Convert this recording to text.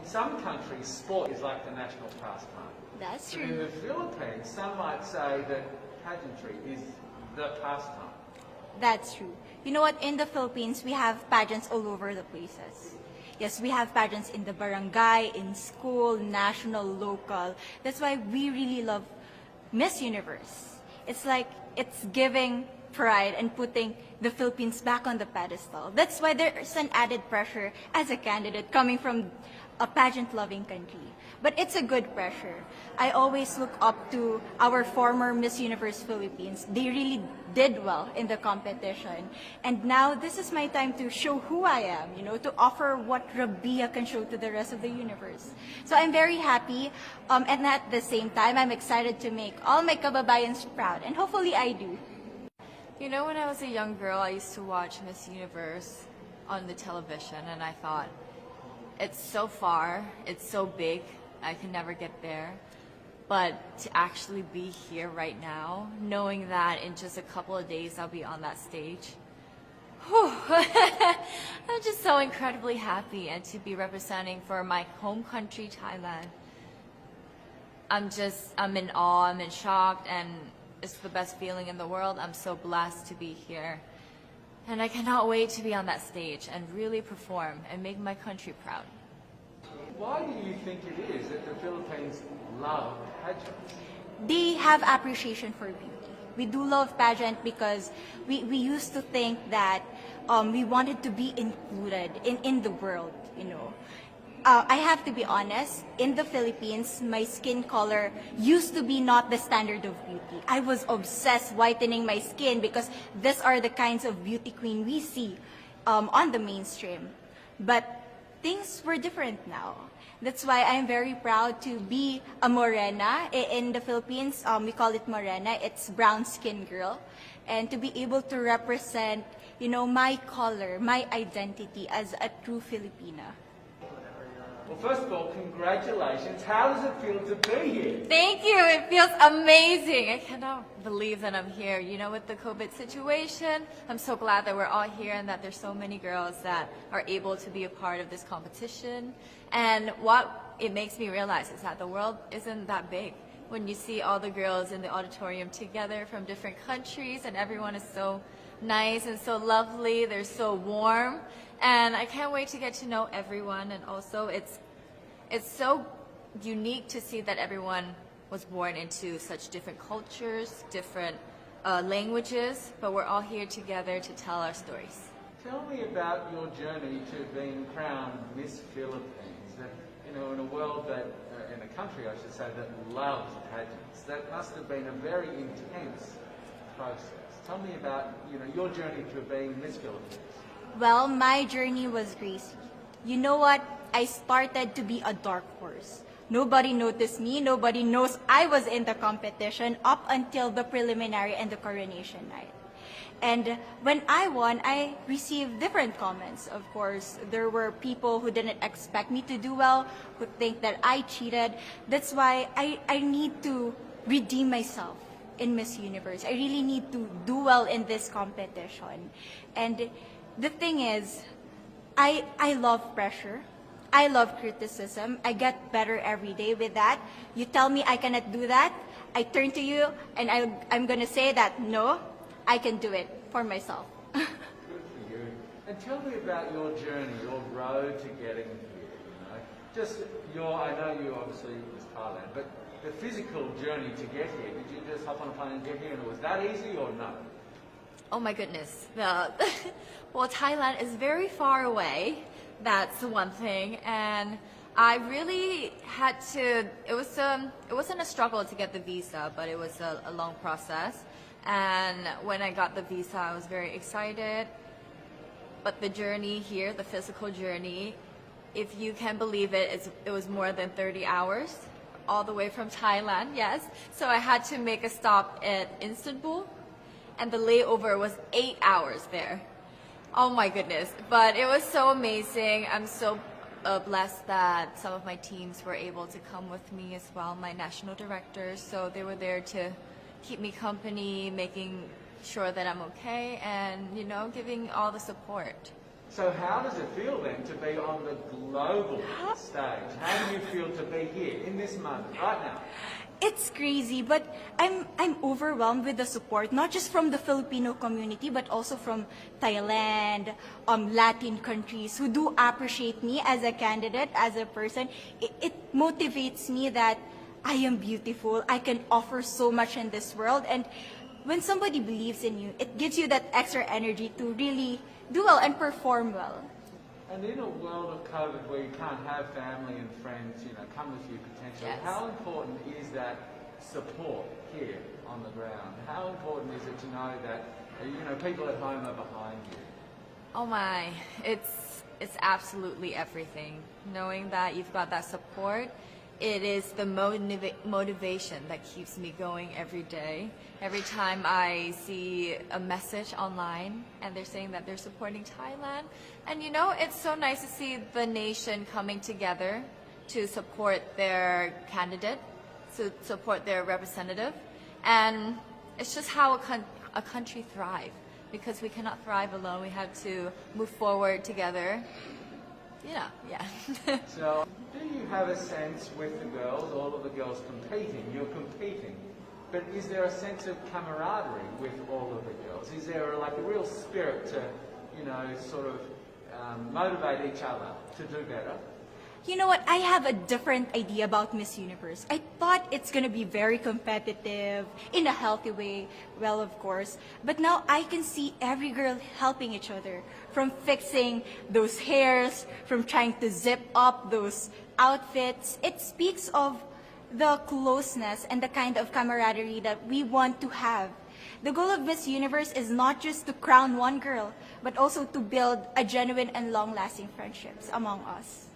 some countries, sport is like the national pastime. That's But in true. the Philippines, some might say that pageantry is the pastime. That's true. You know what? In the Philippines, we have pageants all over the places. Yes, we have pageants in the barangay, in school, national, local. That's why we really love Miss Universe. It's like it's giving pride and putting the Philippines back on the pedestal. That's why there's an added pressure as a candidate coming from a pageant-loving country. But it's a good pressure. I always look up to our former Miss Universe Philippines. They really did well in the competition. And now this is my time to show who I am, to offer what Rabia can show to the rest of the universe. So I'm very happy, and at the same time, I'm excited to make all my kababayans proud, and hopefully I do. You know, when I was a young girl, I used to watch Miss Universe on the television, and I thought, it's so far, it's so big, I can never get there. But to actually be here right now, knowing that in just a couple of days I'll be on that stage, whew, I'm just so incredibly happy, and to be representing for my home country, Thailand. I'm in awe, I'm in shock, and it's the best feeling in the world. I'm so blessed to be here. And I cannot wait to be on that stage and really perform and make my country proud. Why do you think it is that the Philippines love pageants? They have appreciation for beauty. We do love pageant because we used to think that we wanted to be included in the world, I have to be honest, in the Philippines, my skin color used to be not the standard of beauty. I was obsessed whitening my skin because these are the kinds of beauty queen we see on the mainstream. But things were different now. That's why I'm very proud to be a morena. In the Philippines, we call it morena. It's brown skin girl. And to be able to represent, my color, my identity as a true Filipina. Well, first of all, congratulations. How does it feel to be here? Thank you. It feels amazing. I cannot believe that I'm here. With the COVID situation, I'm so glad that we're all here and that there's so many girls that are able to be a part of this competition. And what it makes me realize is that the world isn't that big. When you see all the girls in the auditorium together from different countries, and everyone is so nice and so lovely, they're so warm. And I can't wait to get to know everyone, and also it's so unique to see that everyone was born into such different cultures, different languages, but we're all here together to tell our stories. Tell me about your journey to being crowned Miss Philippines. That, in a world that, in a country I should say, that loves pageants, that must have been a very intense process. Tell me about, your journey to being Miss Philippines. Well, my journey was crazy. You know what? I started to be a dark horse. Nobody noticed me. Nobody knows I was in the competition up until the preliminary and the coronation night. And when I won, I received different comments. Of course, there were people who didn't expect me to do well, who think that I cheated. That's why I need to redeem myself in Miss Universe. I really need to do well in this competition. And the thing is, I love pressure. I love criticism. I get better every day with that. You tell me I cannot do that, I turn to you and I'm going to say that, no, I can do it for myself. Good for you. And tell me about your journey, your road to getting here. Just I know you obviously was Thailand, but the physical journey to get here, did you just hop on a plane and get here, and was that easy or no? Oh my goodness. Well, Thailand is very far away. That's one thing. And I really had to, it wasn't a struggle to get the visa, but it was a long process. And when I got the visa, I was very excited. But the journey here, the physical journey, if you can believe it, it was more than 30 hours, all the way from Thailand, yes. So I had to make a stop at Istanbul, and the layover was 8 hours there. Oh my goodness, but it was so amazing. I'm so blessed that some of my teams were able to come with me as well, my national directors. So they were there to keep me company, making sure that I'm okay, and giving all the support. So how does it feel then to be on the global stage? How do you feel to be here in this moment, right now? It's crazy, but I'm overwhelmed with the support, not just from the Filipino community, but also from Thailand, Latin countries who do appreciate me as a candidate, as a person. It motivates me that I am beautiful. I can offer so much in this world, and when somebody believes in you, it gives you that extra energy to really do well and perform well. And in a world of COVID where you can't have family and friends, come with you potentially, Yes. how important is that support here on the ground? How important is it to know that, people at home are behind you? Oh my, it's absolutely everything. Knowing that you've got that support, it is the motivation that keeps me going every day. Every time I see a message online and they're saying that they're supporting Thailand, and it's so nice to see the nation coming together to support their candidate, to support their representative, and it's just how a country thrives, because we cannot thrive alone. We have to move forward together. Yeah. So, do you have a sense with the girls, all of the girls competing, you're competing, but is there a sense of camaraderie with all of the girls? Is there a real spirit to, motivate each other to do better? You know what? I have a different idea about Miss Universe. I thought it's gonna be very competitive, in a healthy way, well, of course. But now I can see every girl helping each other, from fixing those hairs, from trying to zip up those outfits. It speaks of the closeness and the kind of camaraderie that we want to have. The goal of Miss Universe is not just to crown one girl, but also to build a genuine and long-lasting friendships among us.